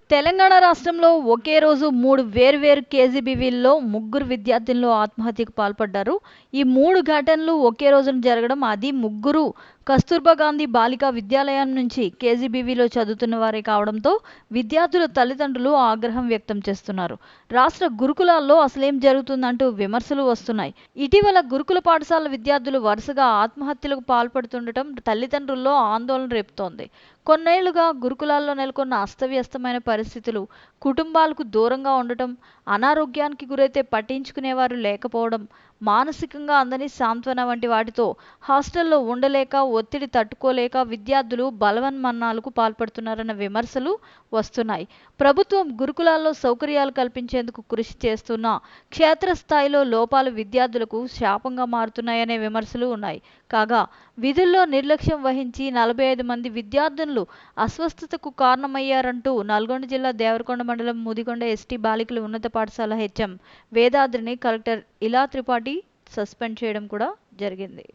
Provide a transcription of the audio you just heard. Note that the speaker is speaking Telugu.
తెలంగాణ రాష్ట్రంలో ఒకే రోజు 3 వేర్వేరు కేజీబీవీల్లో ముగ్గురు విద్యార్థినులు ఆత్మహత్యకు పాల్పడ్డారు. ఈ 3 ఘటనలు ఒకే రోజున జరగడం, అది ముగ్గురు కస్తూర్బా గాంధీ బాలికా విద్యాలయం నుంచి కేజీబీవీలో చదువుతున్న వారే కావడంతో విద్యార్థుల తల్లిదండ్రులు ఆగ్రహం వ్యక్తం చేస్తున్నారు. రాష్ట్ర గురుకులాల్లో అసలేం జరుగుతుందంటూ విమర్శలు వస్తున్నాయి. ఇటీవల గురుకుల పాఠశాల విద్యార్థులు వరుసగా ఆత్మహత్యలకు పాల్పడుతుండటం తల్లిదండ్రుల్లో ఆందోళన రేపుతోంది. కొన్నేళ్లుగా గురుకులాల్లో నెలకొన్న అస్తవ్యస్తమైన పరిస్థితులు, కుటుంబాలకు దూరంగా ఉండటం, అనారోగ్యానికి గురైతే పట్టించుకునేవారు లేకపోవడం, మానసికంగా అందని సాంత్వన వంటి వాటితో హాస్టల్లో ఉండలేక, ఒత్తిడి తట్టుకోలేక విద్యార్థులు బలవన్మరణాలకు పాల్పడుతున్నారన్న విమర్శలు వస్తున్నాయి. ప్రభుత్వం గురుకులాల్లో సౌకర్యాలు కల్పించేందుకు కృషి చేస్తున్నా క్షేత్రస్థాయిలో లోపాలు విద్యార్థులకు శాపంగా మారుతున్నాయనే విమర్శలు ఉన్నాయి. కాగా విధుల్లో నిర్లక్ష్యం వహించి 45 మంది విద్యార్థినులు అస్వస్థతకు కారణమయ్యారంటూ నల్గొండ జిల్లా దేవరకొండ మండలం ముదిగొండ ఎస్టీ బాలికల ఉన్నత పాఠశాల హెచ్ఎం వేదాద్రిని కలెక్టర్ ఇలా త్రిపాఠి సస్పెండ్ చేయడం కూడా జరిగింది.